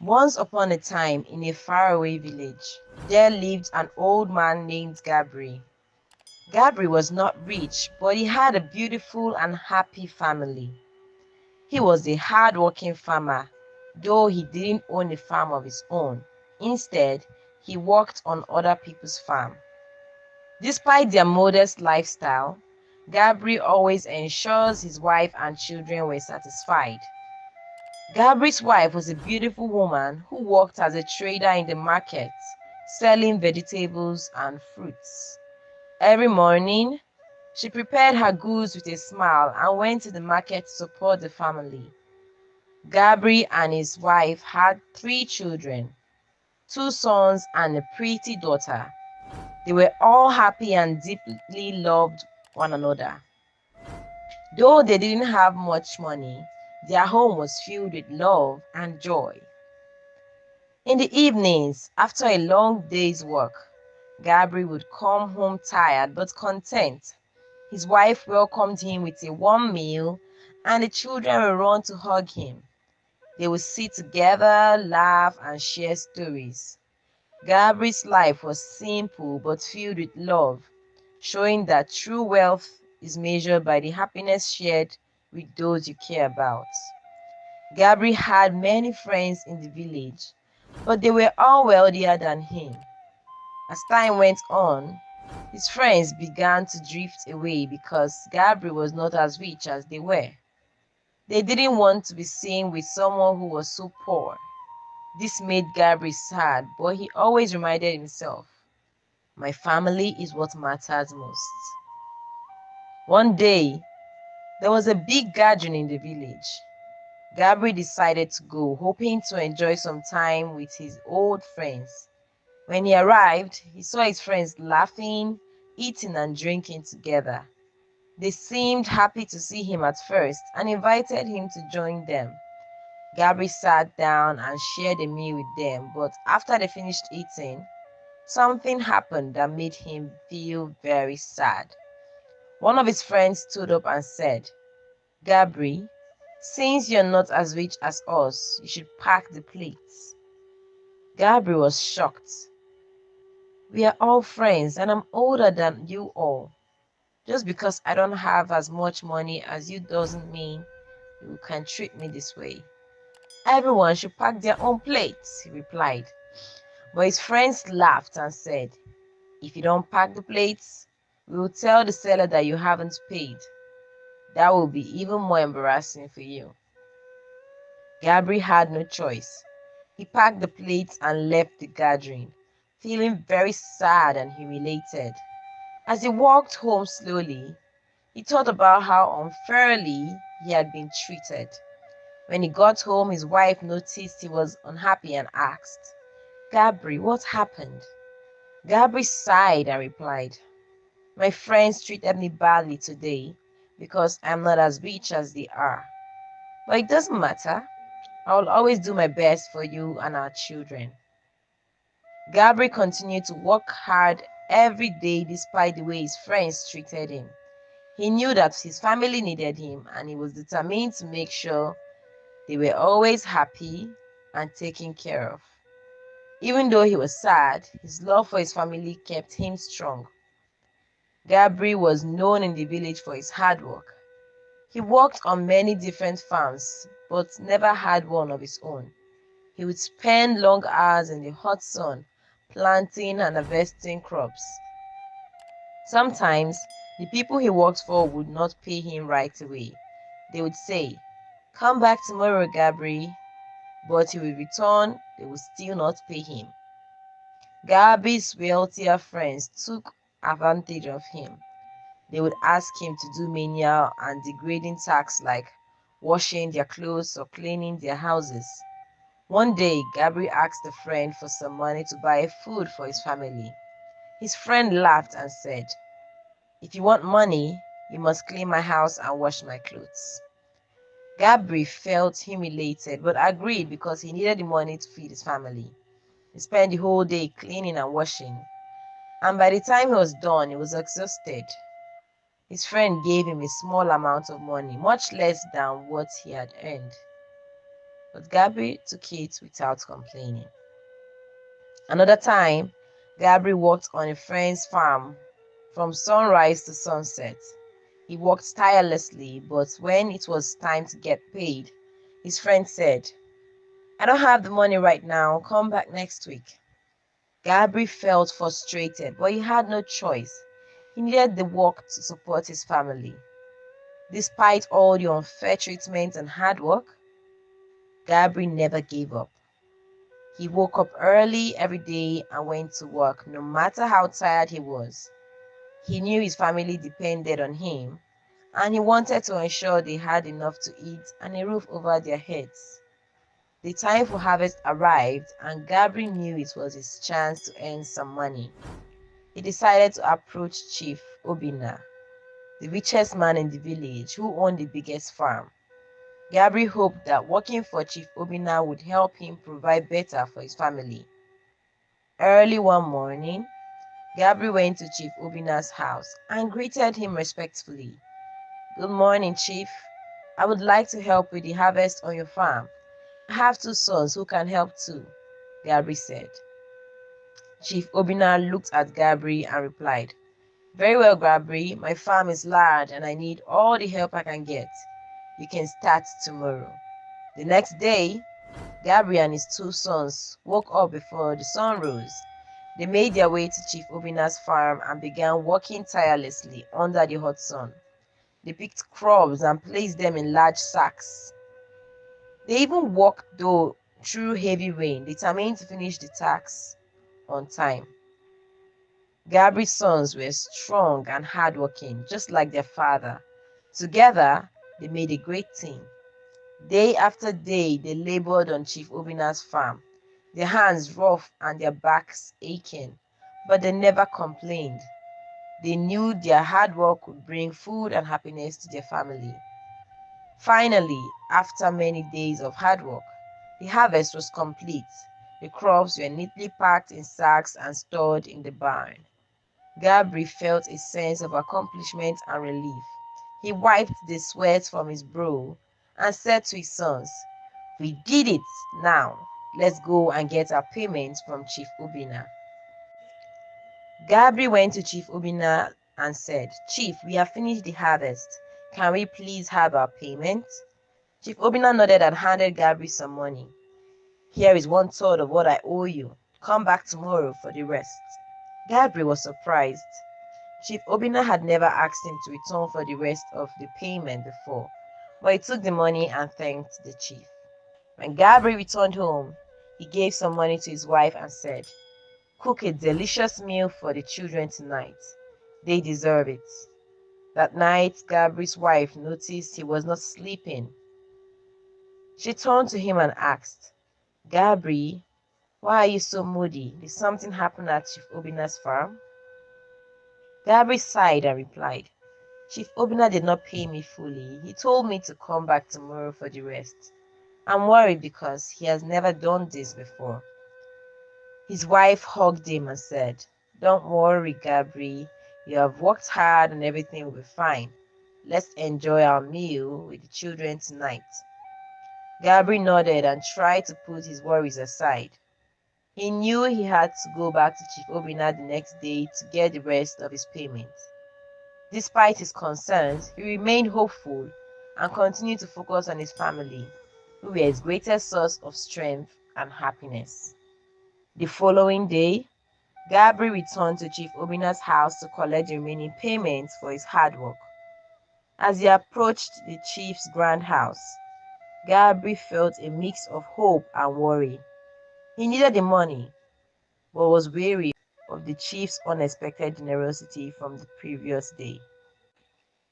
Once upon a time, in a faraway village, there lived an old man named Gabri. Gabri was not rich, but he had a beautiful and happy family. He was a hardworking farmer, though he didn't own a farm of his own. Instead, he worked on other people's farm. Despite their modest lifestyle, Gabri always ensures his wife and children were satisfied. Gabri's wife was a beautiful woman who worked as a trader in the market, selling vegetables and fruits. Every morning, she prepared her goods with a smile and went to the market to support the family. Gabri and his wife had 3 children, 2 sons and a pretty daughter. They were all happy and deeply loved one another. Though they didn't have much money, their home was filled with love and joy. In the evenings, after a long day's work, Gabri would come home tired but content. His wife welcomed him with a warm meal, and the children would run to hug him. They would sit together, laugh, and share stories. Gabri's life was simple but filled with love, showing that true wealth is measured by the happiness shared with those you care about. Gabri had many friends in the village, but they were all wealthier than him. As time went on, his friends began to drift away because Gabri was not as rich as they were. They didn't want to be seen with someone who was so poor. This made Gabri sad, but he always reminded himself, "My family is what matters most." One day, there was a big gathering in the village. Gabri decided to go, hoping to enjoy some time with his old friends. When he arrived, he saw his friends laughing, eating and drinking together. They seemed happy to see him at first and invited him to join them. Gabri sat down and shared a meal with them, but after they finished eating, something happened that made him feel very sad. One of his friends stood up and said, "Gabri, since you're not as rich as us, you should pack the plates." Gabri was shocked. "We are all friends and I'm older than you all. Just because I don't have as much money as you doesn't mean you can treat me this way. Everyone should pack their own plates," he replied. But his friends laughed and said, "If you don't pack the plates, we will tell the seller that you haven't paid. That will be even more embarrassing for you." Gabri had no choice. He packed the plates and left the gathering, feeling very sad and humiliated. As he walked home slowly, he thought about how unfairly he had been treated. When he got home, his wife noticed he was unhappy and asked, "Gabri, what happened?" Gabri sighed and replied, "My friends treated me badly today because I'm not as rich as they are. But it doesn't matter. I will always do my best for you and our children." Gabri continued to work hard every day despite the way his friends treated him. He knew that his family needed him and he was determined to make sure they were always happy and taken care of. Even though he was sad, his love for his family kept him strong. Gabri was known in the village for his hard work. He worked on many different farms, but never had one of his own. He would spend long hours in the hot sun, planting and harvesting crops. Sometimes, the people he worked for would not pay him right away. They would say, "Come back tomorrow, Gabri," but he would return, they would still not pay him. Gabri's wealthier friends took advantage of him. They would ask him to do menial and degrading tasks like washing their clothes or cleaning their houses. One day, Gabri asked a friend for some money to buy food for his family. His friend laughed and said, "If you want money, you must clean my house and wash my clothes." Gabri felt humiliated but agreed because he needed the money to feed his family. He spent the whole day cleaning and washing, and by the time he was done, he was exhausted. His friend gave him a small amount of money, much less than what he had earned. but Gabri took it without complaining. Another time, Gabri worked on a friend's farm from sunrise to sunset. He worked tirelessly, but when it was time to get paid, his friend said, "I don't have the money right now, come back next week." Gabri felt frustrated, but he had no choice. He needed the work to support his family. Despite all the unfair treatment and hard work, Gabri never gave up. He woke up early every day and went to work, no matter how tired he was. He knew his family depended on him, and he wanted to ensure they had enough to eat and a roof over their heads. The time for harvest arrived, and Gabri knew it was his chance to earn some money. He decided to approach Chief Obina, the richest man in the village who owned the biggest farm. Gabri hoped that working for Chief Obina would help him provide better for his family. Early one morning, Gabri went to Chief Obina's house and greeted him respectfully. "Good morning, Chief. I would like to help with the harvest on your farm. I have two sons who can help too," Gabri said. Chief Obina looked at Gabri and replied, "Very well, Gabri. My farm is large and I need all the help I can get. You can start tomorrow." The next day, Gabri and his two sons woke up before the sun rose. They made their way to Chief Obina's farm and began working tirelessly under the hot sun. They picked crops and placed them in large sacks. They even walked through heavy rain, determined to finish the task on time. Gabri's sons were strong and hardworking, just like their father. Together, they made a great team. Day after day, they labored on Chief Obina's farm, their hands rough and their backs aching, but they never complained. They knew their hard work would bring food and happiness to their family. Finally, after many days of hard work, the harvest was complete. The crops were neatly packed in sacks and stored in the barn. Gabri felt a sense of accomplishment and relief. He wiped the sweat from his brow and said to his sons, "We did it! Now, let's go and get our payment from Chief Obina." Gabri went to Chief Obina and said, "Chief, we have finished the harvest. Can we please have our payment?" Chief Obina nodded and handed Gabri some money. "Here is 1/3 of what I owe you. Come back tomorrow for the rest." Gabri was surprised. Chief Obina had never asked him to return for the rest of the payment before, but he took the money and thanked the chief. When Gabri returned home, he gave some money to his wife and said, "Cook a delicious meal for the children tonight. They deserve it." That night, Gabri's wife noticed he was not sleeping. She turned to him and asked, "Gabri, why are you so moody? Did something happen at Chief Obina's farm?" Gabri sighed and replied, "Chief Obina did not pay me fully. He told me to come back tomorrow for the rest. I'm worried because he has never done this before." His wife hugged him and said, "Don't worry, Gabri. You have worked hard and everything will be fine. Let's enjoy our meal with the children tonight." Gabri nodded and tried to put his worries aside. He knew he had to go back to Chief Obina the next day to get the rest of his payment. Despite his concerns, he remained hopeful and continued to focus on his family, who were his greatest source of strength and happiness. The following day, Gabri returned to Chief Obina's house to collect the remaining payments for his hard work. As he approached the chief's grand house, Gabri felt a mix of hope and worry. He needed the money, but was wary of the chief's unexpected generosity from the previous day.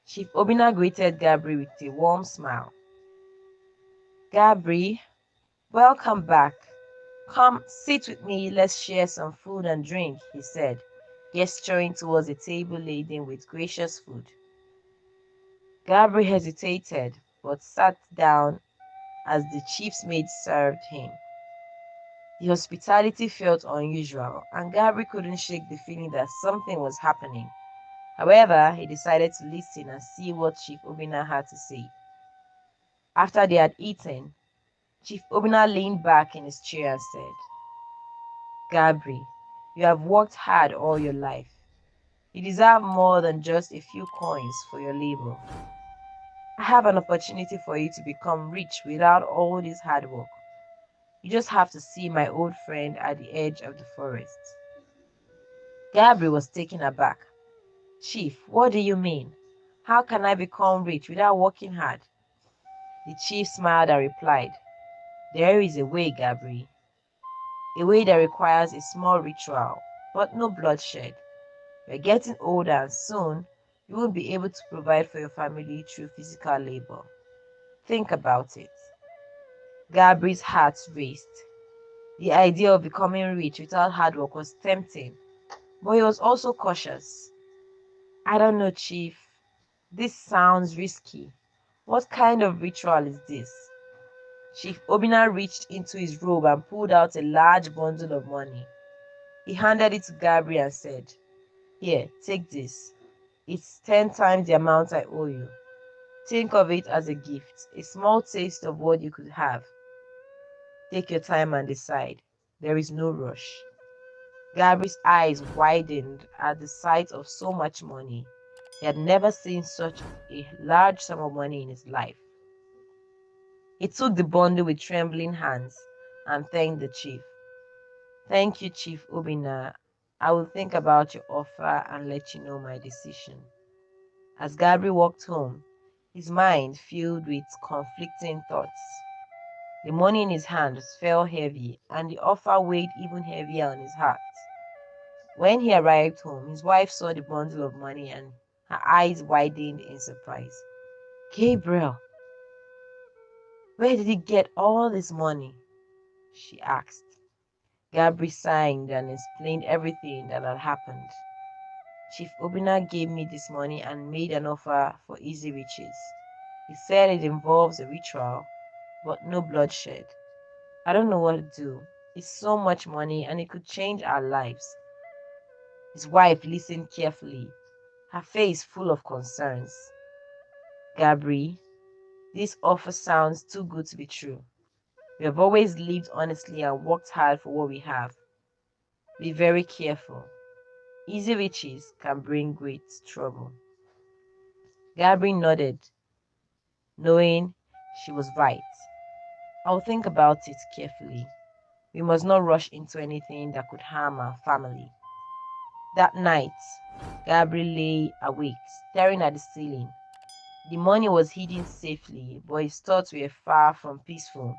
Chief Obina greeted Gabri with a warm smile. "Gabri, welcome back. Come, sit with me, let's share some food and drink," he said, gesturing towards a table laden with gracious food. Gabri hesitated, but sat down as the chief's maid served him. The hospitality felt unusual, and Gabri couldn't shake the feeling that something was happening. However, he decided to listen and see what Chief Obina had to say. After they had eaten, Chief Obina leaned back in his chair and said, Gabri, you have worked hard all your life. You deserve more than just a few coins for your labor. I have an opportunity for you to become rich without all this hard work. You just have to see my old friend at the edge of the forest. Gabri was taken aback. Chief, what do you mean? How can I become rich without working hard? The chief smiled and replied, There is a way, Gabri. A way that requires a small ritual, but no bloodshed. You're getting older and soon you won't be able to provide for your family through physical labor. Think about it. Gabri's heart raced. The idea of becoming rich without hard work was tempting, but he was also cautious. I don't know, Chief. This sounds risky. What kind of ritual is this? Chief Obina reached into his robe and pulled out a large bundle of money. He handed it to Gabri and said, Here, take this. It's 10 times the amount I owe you. Think of it as a gift, a small taste of what you could have. Take your time and decide. There is no rush. Gabri's eyes widened at the sight of so much money. He had never seen such a large sum of money in his life. He took the bundle with trembling hands and thanked the chief. Thank you, Chief Obina. I will think about your offer and let you know my decision. As Gabri walked home, his mind filled with conflicting thoughts. The money in his hands fell heavy, and the offer weighed even heavier on his heart. When he arrived home, his wife saw the bundle of money and her eyes widened in surprise. Gabriel, where did you get all this money? She asked. Gabri sighed and explained everything that had happened. Chief Obina gave me this money and made an offer for easy riches. He said it involves a ritual, but no bloodshed. I don't know what to do. It's so much money and it could change our lives. His wife listened carefully, her face full of concerns. Gabri, this offer sounds too good to be true. We have always lived honestly and worked hard for what we have. Be very careful. Easy riches can bring great trouble. Gabri nodded, knowing she was right. I'll think about it carefully. We must not rush into anything that could harm our family. That night, Gabri lay awake, staring at the ceiling. The money was hidden safely, but his thoughts were far from peaceful.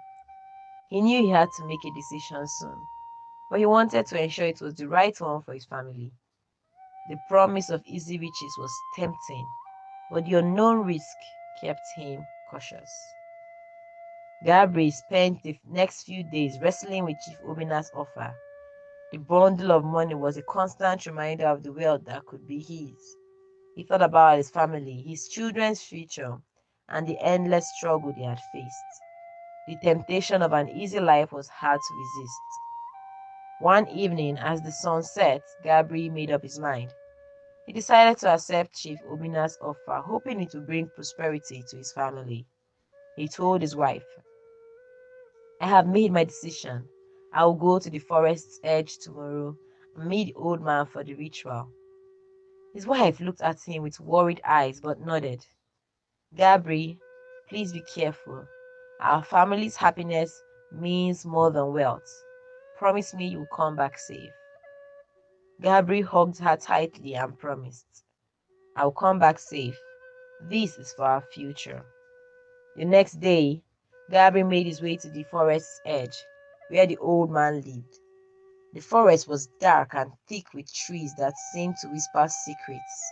He knew he had to make a decision soon, but he wanted to ensure it was the right one for his family. The promise of easy riches was tempting, but the unknown risk kept him cautious. Gabri spent the next few days wrestling with Chief Obina's offer. The bundle of money was a constant reminder of the wealth that could be his. He thought about his family, his children's future, and the endless struggle they had faced. The temptation of an easy life was hard to resist. One evening, as the sun set, Gabri made up his mind. He decided to accept Chief Obina's offer, hoping it would bring prosperity to his family. He told his wife, I have made my decision. I will go to the forest's edge tomorrow and meet the old man for the ritual. His wife looked at him with worried eyes but nodded. Gabri, please be careful. Our family's happiness means more than wealth. Promise me you'll come back safe. Gabri hugged her tightly and promised, I'll come back safe. This is for our future. The next day, Gabri made his way to the forest's edge, where the old man lived. The forest was dark and thick with trees that seemed to whisper secrets.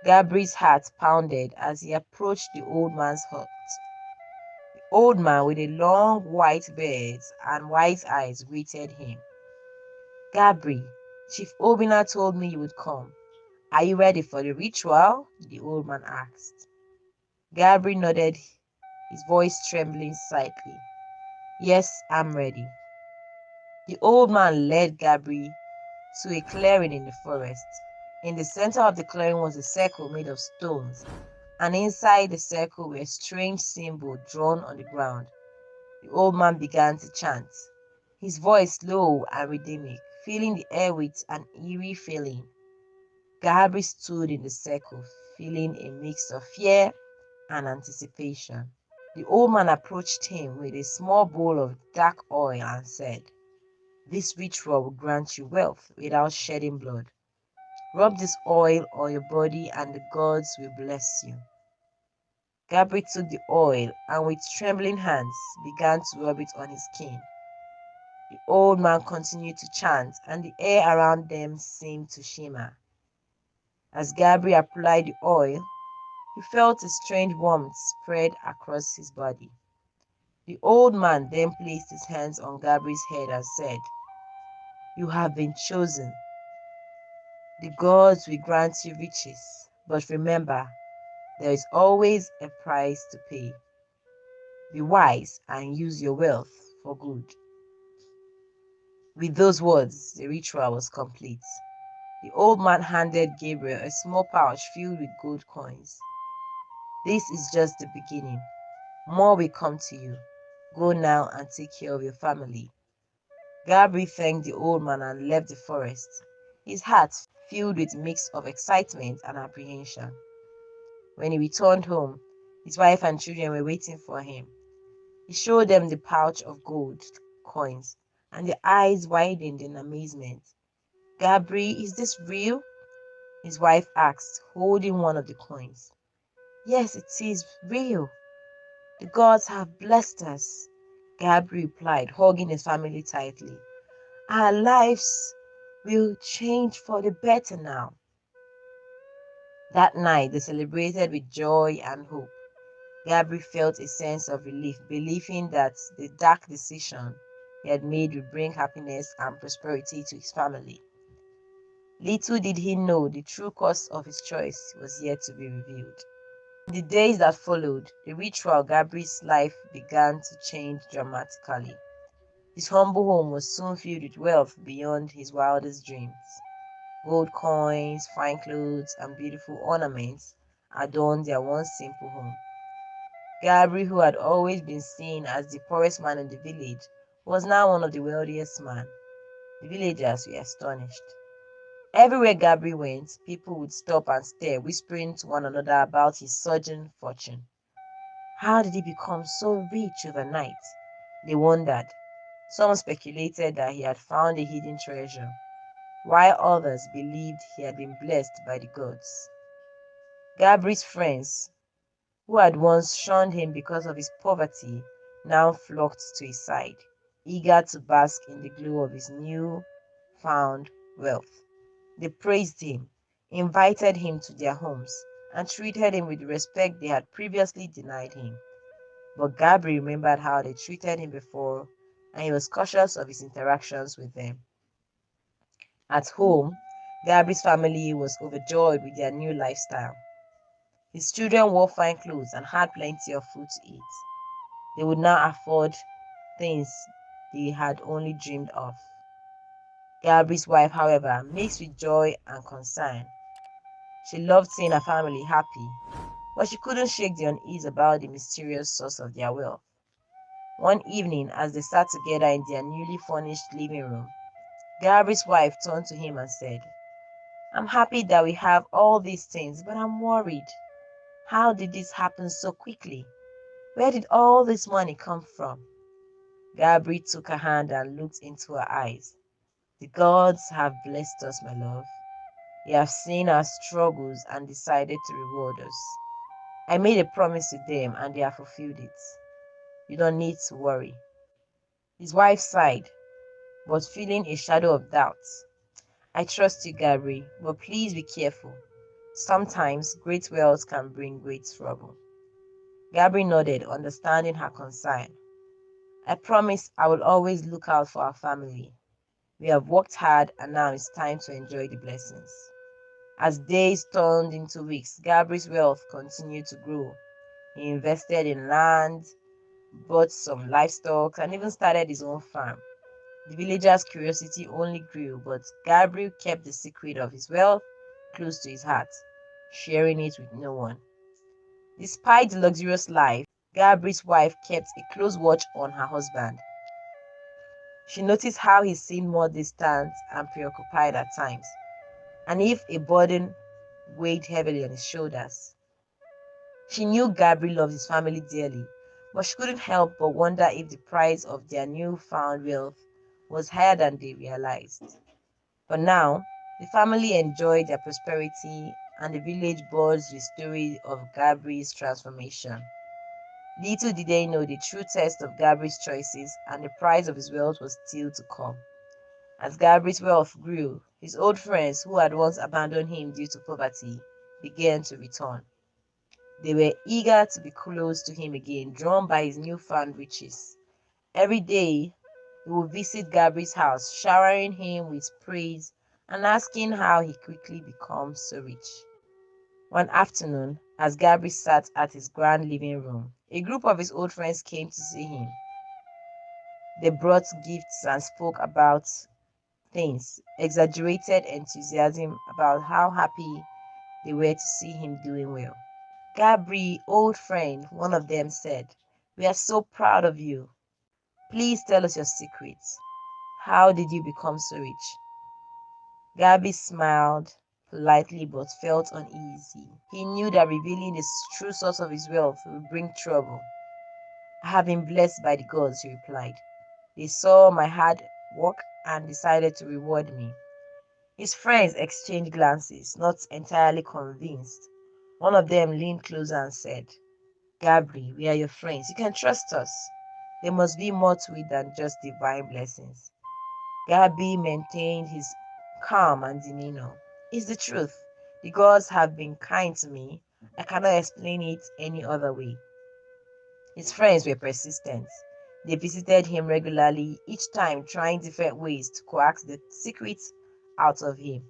Gabri's heart pounded as he approached the old man's hut. The old man with a long white beard and white eyes greeted him. Gabri, Chief Obina told me you would come. Are you ready for the ritual? The old man asked. Gabri nodded, his voice trembling slightly. Yes, I'm ready. The old man led Gabri to a clearing in the forest. In the center of the clearing was a circle made of stones, and inside the circle were strange symbols drawn on the ground. The old man began to chant, his voice low and rhythmic, filling the air with an eerie feeling. Gabby stood in the circle, feeling a mix of fear and anticipation. The old man approached him with a small bowl of dark oil and said, "This ritual will grant you wealth without shedding blood. Rub this oil on your body and the gods will bless you." Gabriel took the oil and with trembling hands began to rub it on his skin. The old man continued to chant and the air around them seemed to shimmer. As Gabriel applied the oil, he felt a strange warmth spread across his body. The old man then placed his hands on Gabriel's head and said, "You have been chosen. The gods will grant you riches, but remember, there is always a price to pay. Be wise and use your wealth for good." With those words, the ritual was complete. The old man handed Gabriel a small pouch filled with gold coins. "This is just the beginning. More will come to you. Go now and take care of your family." Gabriel thanked the old man and left the forest, his heart filled with a mix of excitement and apprehension. When he returned home, his wife and children were waiting for him. He showed them the pouch of gold coins, and their eyes widened in amazement. "Gabriel, is this real?" his wife asked, holding one of the coins. "Yes, it is real. The gods have blessed us," Gabriel replied, hugging his family tightly. "Our lives will change for the better now." That night, they celebrated with joy and hope. Gabriel felt a sense of relief, believing that the dark decision he had made would bring happiness and prosperity to his family. Little did he know the true cause of his choice was yet to be revealed. In the days that followed, the ritual Gabriel's life began to change dramatically. His humble home was soon filled with wealth beyond his wildest dreams. Gold coins, fine clothes, and beautiful ornaments adorned their once simple home. Gabriel, who had always been seen as the poorest man in the village, was now one of the wealthiest men. The villagers were astonished. Everywhere Gabriel went, people would stop and stare, whispering to one another about his surging fortune. How did he become so rich overnight? They wondered. Some speculated that he had found a hidden treasure, while others believed he had been blessed by the gods. Gabriel's friends, who had once shunned him because of his poverty, now flocked to his side, eager to bask in the glow of his new found wealth. They praised him, invited him to their homes, and treated him with the respect they had previously denied him. But Gabriel remembered how they treated him before, and he was cautious of his interactions with them. At home, Gabriel's family was overjoyed with their new lifestyle. His children wore fine clothes and had plenty of food to eat. They would now afford things they had only dreamed of. Gabriel's wife, however, mixed with joy and concern. She loved seeing her family happy, but she couldn't shake the unease about the mysterious source of their wealth. One evening, as they sat together in their newly furnished living room, Gabriel's wife turned to him and said, "I'm happy that we have all these things, but I'm worried. How did this happen so quickly? Where did all this money come from?" Gabriel took her hand and looked into her eyes. "The gods have blessed us, my love. They have seen our struggles and decided to reward us. I made a promise to them and they have fulfilled it. You don't need to worry." His wife sighed, but feeling a shadow of doubt. "I trust you, Gabriel, but please be careful. Sometimes great wealth can bring great trouble." Gabriel nodded, understanding her concern. "I promise I will always look out for our family. We have worked hard and now it's time to enjoy the blessings." As days turned into weeks, Gabriel's wealth continued to grow. He invested in land, bought some livestock, and even started his own farm. The villagers' curiosity only grew, but Gabriel kept the secret of his wealth close to his heart, sharing it with no one. Despite the luxurious life, Gabri's wife kept a close watch on her husband. She noticed how he seemed more distant and preoccupied at times, and if a burden weighed heavily on his shoulders. She knew Gabri loved his family dearly, but she couldn't help but wonder if the price of their newfound wealth was higher than they realized. But now, the family enjoyed their prosperity, and the village buzzed with the story of Gabri's transformation. Little did they know the true test of Gabri's choices and the price of his wealth was still to come. As Gabri's wealth grew, his old friends who had once abandoned him due to poverty began to return. They were eager to be close to him again, drawn by his newfound riches. Every day, he would visit Gabri's house, showering him with praise and asking how he quickly became so rich. One afternoon, as Gabri sat at his grand living room, a group of his old friends came to see him. They brought gifts and spoke about things, exaggerated enthusiasm about how happy they were to see him doing well. Gabri, old friend, one of them said, "We are so proud of you. Please tell us your secrets. How did you become so rich?" Gabby smiled politely but felt uneasy. He knew that revealing the true source of his wealth would bring trouble. "I have been blessed by the gods," he replied. "They saw my hard work and decided to reward me." His friends exchanged glances, not entirely convinced. One of them leaned closer and said, "Gabri, we are your friends. You can trust us. There must be more to it than just divine blessings." Gabi maintained his calm and demeanor. "It's the truth. The gods have been kind to me. I cannot explain it any other way." His friends were persistent. They visited him regularly, each time trying different ways to coax the secret out of him.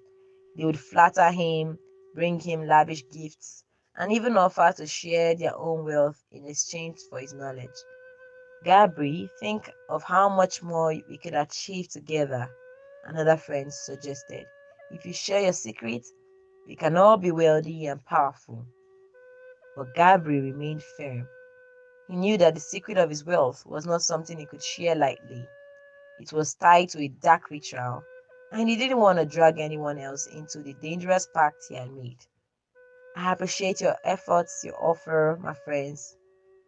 They would flatter him, bring him lavish gifts, and even offer to share their own wealth in exchange for his knowledge. "Gabri, think of how much more we could achieve together," another friend suggested. "If you share your secret, we can all be wealthy and powerful." But Gabri remained firm. He knew that the secret of his wealth was not something he could share lightly. It was tied to a dark ritual, and he didn't want to drag anyone else into the dangerous pact he had made. "I appreciate your efforts, your offer, my friends,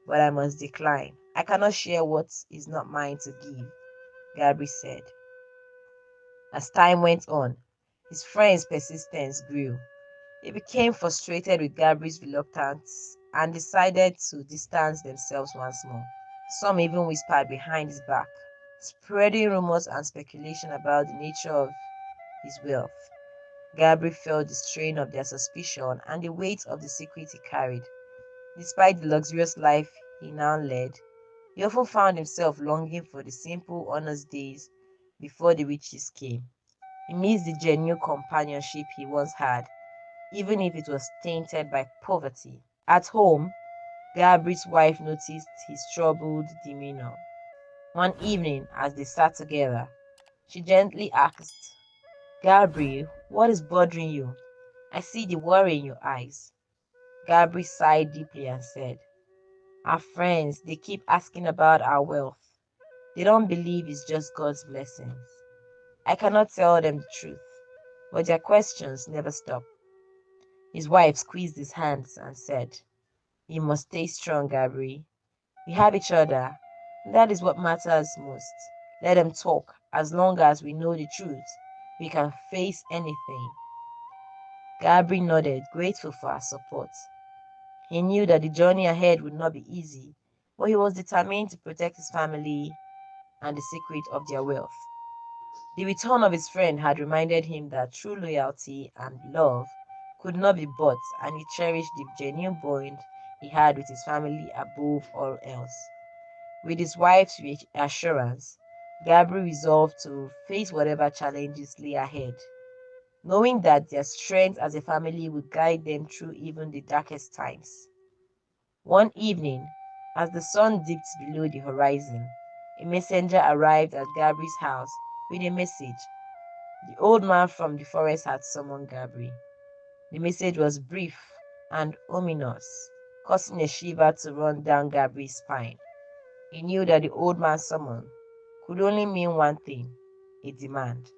but I must decline. I cannot share what is not mine to give," Gabri said. As time went on, his friend's persistence grew. They became frustrated with Gabri's reluctance and decided to distance themselves once more. Some even whispered behind his back, spreading rumors and speculation about the nature of his wealth. Gabri felt the strain of their suspicion and the weight of the secret he carried. Despite the luxurious life he now led, he often found himself longing for the simple, honest days before the riches came. He missed the genuine companionship he once had, even if it was tainted by poverty. At home, Gabri's wife noticed his troubled demeanor. One evening, as they sat together, she gently asked, "Gabri, what is bothering you? I see the worry in your eyes." Gabri sighed deeply and said, "Our friends, they keep asking about our wealth. They don't believe it's just God's blessings. I cannot tell them the truth, but their questions never stop." His wife squeezed his hands and said, "You must stay strong, Gabri. We have each other, and that is what matters most. Let them talk. As long as we know the truth, we can face anything." Gabri nodded, grateful for her support. He knew that the journey ahead would not be easy, but he was determined to protect his family and the secret of their wealth. The return of his friend had reminded him that true loyalty and love could not be bought, and he cherished the genuine bond he had with his family above all else. With his wife's reassurance, Gabriel resolved to face whatever challenges lay ahead, knowing that their strength as a family would guide them through even the darkest times. One evening, as the sun dipped below the horizon, a messenger arrived at Gabriel's house with a message. The old man from the forest had summoned Gabriel. The message was brief and ominous. causing a shiver to run down Gabri's spine. He knew that the old man's summon could only mean one thing: a demand.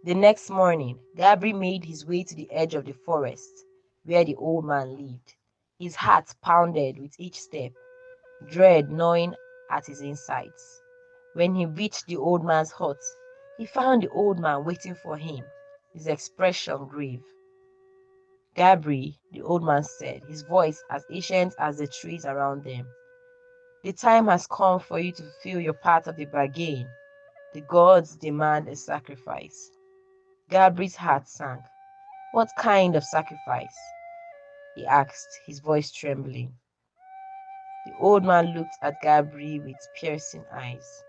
The next morning, Gabri made his way to the edge of the forest where the old man lived. His heart pounded with each step, dread gnawing at his insides. When he reached the old man's hut, he found the old man waiting for him, his expression grave. "Gabri," the old man said, his voice as ancient as the trees around them, "the time has come for you to fulfill your part of the bargain. The gods demand a sacrifice." Gabri's heart sank. "What kind of sacrifice?" he asked, his voice trembling. The old man looked at Gabri with piercing eyes.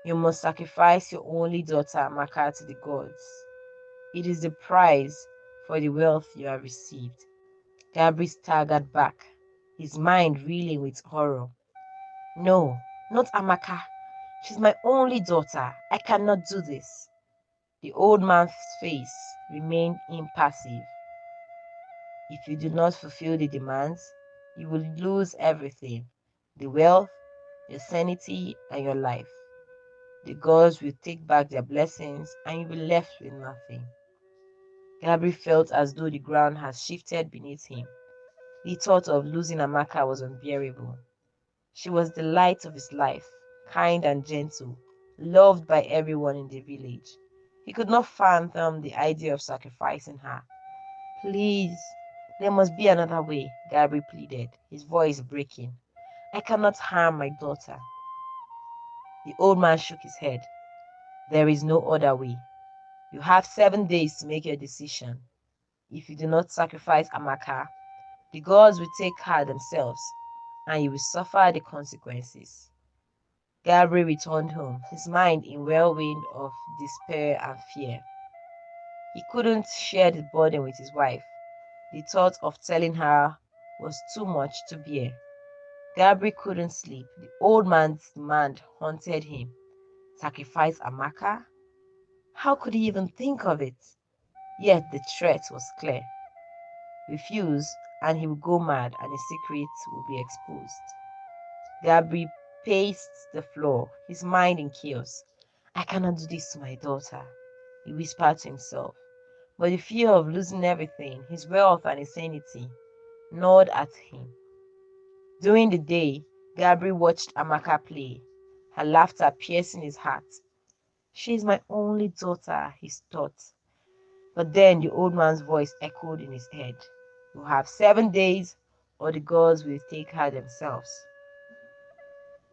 "You must sacrifice your only daughter Amaka to the gods. It is the price for the wealth you have received." Gabri staggered back, his mind reeling with horror. "No, not Amaka. She's my only daughter. I cannot do this." The old man's face remained impassive. "If you do not fulfill the demands, you will lose everything: the wealth, your sanity, and your life. The gods will take back their blessings, and you will be left with nothing." Gabri felt as though the ground had shifted beneath him. The thought of losing Amaka was unbearable. She was the light of his life, kind and gentle, loved by everyone in the village. He could not fathom the idea of sacrificing her. "Please, there must be another way," Gabri pleaded, his voice breaking. "I cannot harm my daughter." The old man shook his head. "There is no other way. You have 7 days to make your decision. If you do not sacrifice Amaka, the gods will take her themselves, and you will suffer the consequences." Gabri returned home, his mind in whirlwind of despair and fear. He couldn't share the burden with his wife. The thought of telling her was too much to bear. Gabri couldn't sleep. The old man's demand haunted him. Sacrifice Amaka? How could he even think of it? Yet the threat was clear. Refuse, and he would go mad, and his secret would be exposed. Gabri paced the floor, his mind in chaos. "I cannot do this to my daughter," he whispered to himself. But the fear of losing everything, his wealth and his sanity, gnawed at him. During the day, Gabri watched Amaka play, her laughter piercing his heart. "She is my only daughter," he thought. But then the old man's voice echoed in his head. "You have 7 days, or the gods will take her themselves."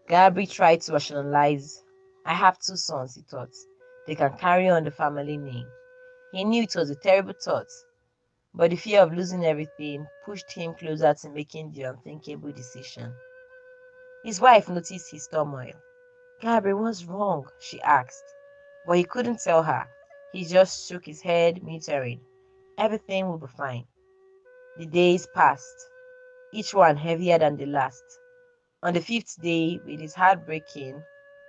Gabri tried to rationalize. "I have 2 sons," he thought. "They can carry on the family name." He knew it was a terrible thought, but the fear of losing everything pushed him closer to making the unthinkable decision. His wife noticed his turmoil. "Gabri, what's wrong?" she asked. But he couldn't tell her. He just shook his head, muttering, "Everything will be fine." The days passed, each one heavier than the last. On the 5th day, with his heart breaking,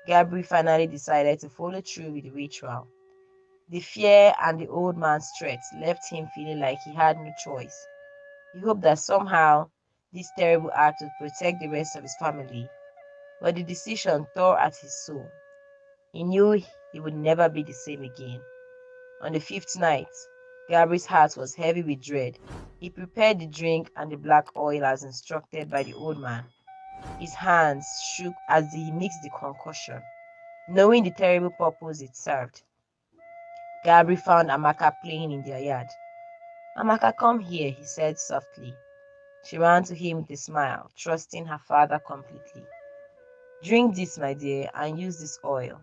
Gabri finally decided to follow through with the ritual. The fear and the old man's threats left him feeling like he had no choice. He hoped that somehow this terrible act would protect the rest of his family, but the decision tore at his soul. He knew he would never be the same again. On the 5th night, Gabri's heart was heavy with dread. He prepared the drink and the black oil as instructed by the old man. His hands shook as he mixed the concoction, knowing the terrible purpose it served. Gabri found Amaka playing in their yard. "Amaka, come here," he said softly. She ran to him with a smile, trusting her father completely. "Drink this, my dear, and use this oil.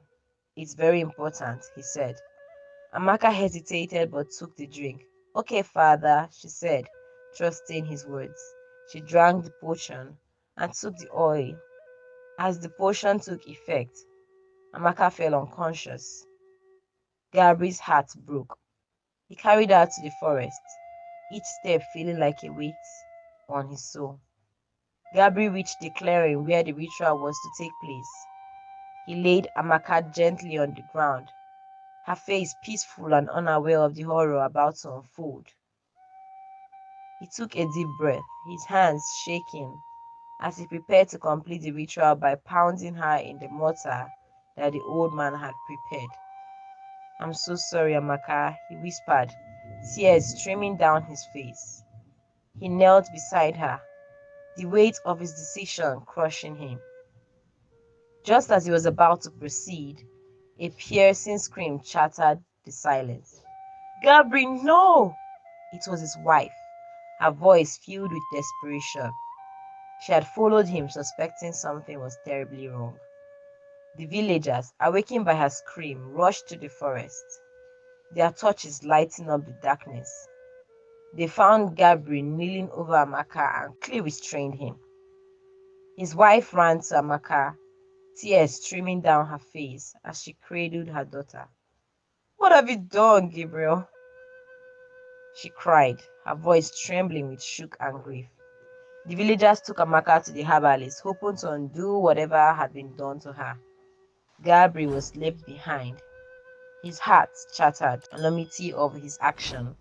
It's very important," he said. Amaka hesitated but took the drink. "Okay, father," she said, trusting his words. She drank the potion and took the oil. As the potion took effect, Amaka fell unconscious. Gabri's heart broke. He carried her to the forest, each step feeling like a weight on his soul. Gabri reached the clearing where the ritual was to take place. He laid Amaka gently on the ground, her face peaceful and unaware of the horror about to unfold. He took a deep breath, his hands shaking as he prepared to complete the ritual by pounding her in the mortar that the old man had prepared. "I'm so sorry, Amaka," he whispered, tears streaming down his face. He knelt beside her, the weight of his decision crushing him. Just as he was about to proceed, a piercing scream shattered the silence. "Gabri, no!" It was his wife, her voice filled with desperation. She had followed him, suspecting something was terribly wrong. The villagers, awakened by her scream, rushed to the forest, their torches lighting up the darkness. They found Gabri kneeling over Amaka and quickly restrained him. His wife ran to Amaka, tears streaming down her face as she cradled her daughter. "What have you done, Gabriel?" she cried, her voice trembling with shock and grief. The villagers took Amaka to the herbalist, hoping to undo whatever had been done to her. Gabri was left behind, his heart shattered, enormity of his action,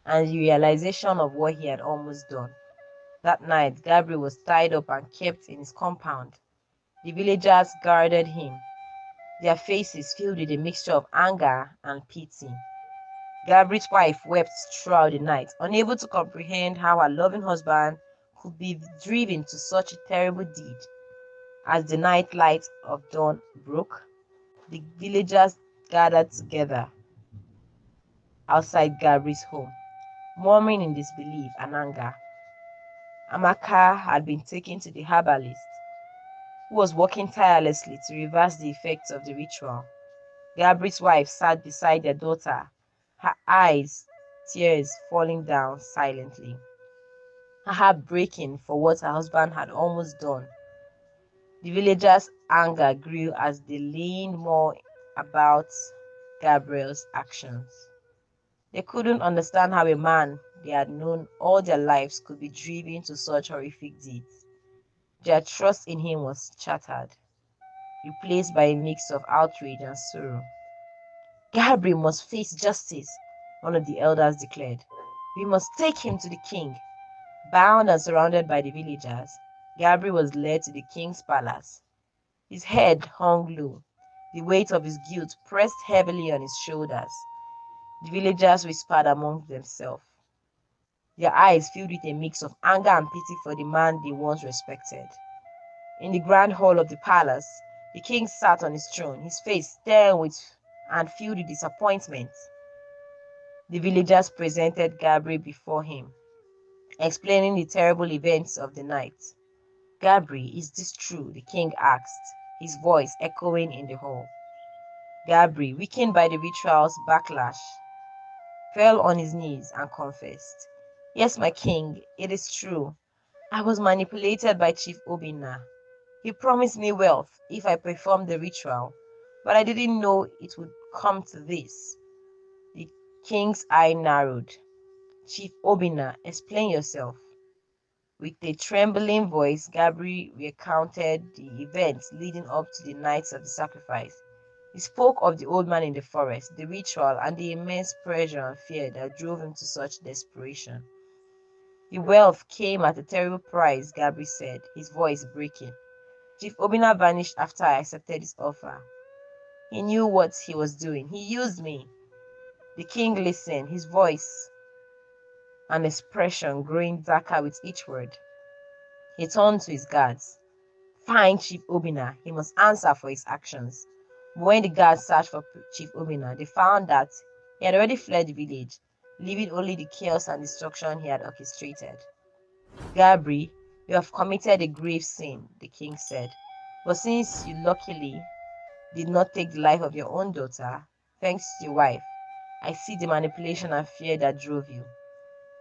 and the realization of what he had almost done. That night, Gabri was tied up and kept in his compound. The villagers guarded him, their faces filled with a mixture of anger and pity. Gabri's wife wept throughout the night, unable to comprehend how her loving husband could be driven to such a terrible deed. As the night light of dawn broke, the villagers gathered together outside Gabri's home, murmuring in disbelief and anger. Amaka had been taken to the herbalist, who was working tirelessly to reverse the effects of the ritual. Gabri's wife sat beside their daughter, her eyes, tears falling down silently, her heart breaking for what her husband had almost done. The villagers' anger grew as they learned more about Gabriel's actions. They couldn't understand how a man they had known all their lives could be driven to such horrific deeds. Their trust in him was shattered, replaced by a mix of outrage and sorrow. "Gabriel must face justice," one of the elders declared. "We must take him to the king." Bound and surrounded by the villagers, Gabriel was led to the king's palace. His head hung low, the weight of his guilt pressed heavily on his shoulders. The villagers whispered among themselves, their eyes filled with a mix of anger and pity for the man they once respected. In the grand hall of the palace, the king sat on his throne, his face staring with and filled with disappointment. The villagers presented Gabriel before him, explaining the terrible events of the night. "Gabriel, is this true?" the king asked, his voice echoing in the hall. Gabriel, weakened by the ritual's backlash, fell on his knees and confessed. "Yes, my king, it is true. I was manipulated by Chief Obina. He promised me wealth if I performed the ritual, but I didn't know it would come to this." The king's eye narrowed. "Chief Obina, explain yourself." With a trembling voice, Gabriel recounted the events leading up to the nights of the sacrifice. He spoke of the old man in the forest, the ritual, and the immense pressure and fear that drove him to such desperation. "The wealth came at a terrible price," Gabriel said, his voice breaking. "Chief Obina vanished after I accepted his offer. He knew what he was doing. He used me." The king listened, his voice and expression growing darker with each word. He turned to his guards. "Find Chief Obina. He must answer for his actions." But when the guards searched for Chief Obina, they found that he had already fled the village, leaving only the chaos and destruction he had orchestrated. "Gabriel, you have committed a grave sin," the king said. "But since you luckily did not take the life of your own daughter, thanks to your wife, I see the manipulation and fear that drove you.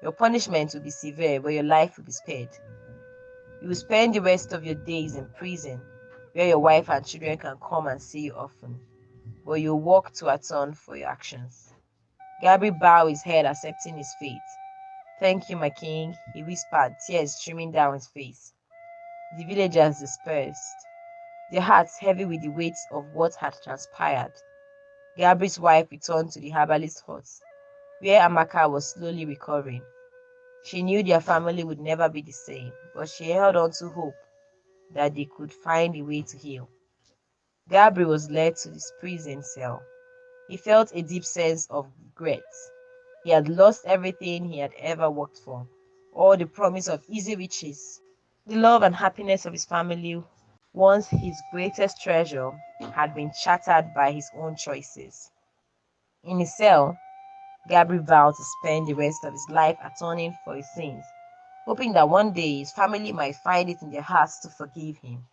Your punishment will be severe, but your life will be spared. You will spend the rest of your days in prison, where your wife and children can come and see you often, but you will work to atone for your actions." Gabriel bowed his head, accepting his fate. "Thank you, my king," he whispered, tears streaming down his face. The villagers dispersed, their hearts heavy with the weight of what had transpired. Gabriel's wife returned to the herbalist's hut, where Amaka was slowly recovering. She knew their family would never be the same, but she held on to hope that they could find a way to heal. Gabriel was led to his prison cell. He felt a deep sense of regret. He had lost everything he had ever worked for, all the promise of easy riches, the love and happiness of his family, once his greatest treasure, had been shattered by his own choices. In his cell, Gabriel vowed to spend the rest of his life atoning for his sins, hoping that one day his family might find it in their hearts to forgive him.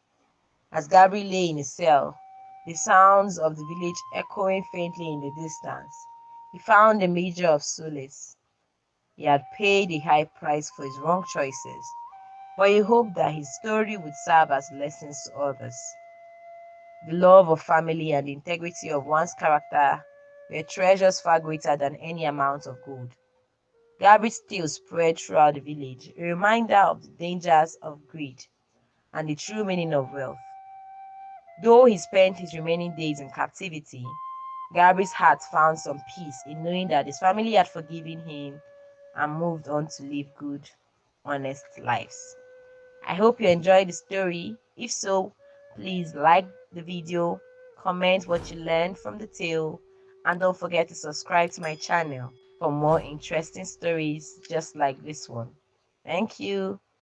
As Gabriel lay in his cell, the sounds of the village echoing faintly in the distance, he found a measure of solace. He had paid a high price for his wrong choices, but he hoped that his story would serve as lessons to others. The love of family and the integrity of one's character were treasures far greater than any amount of gold. Gabriel's tale spread throughout the village, a reminder of the dangers of greed and the true meaning of wealth. Though he spent his remaining days in captivity, Gabriel's heart found some peace in knowing that his family had forgiven him and moved on to live good, honest lives. I hope you enjoyed the story. If so, please like the video, comment what you learned from the tale, and don't forget to subscribe to my channel for more interesting stories just like this one. Thank you.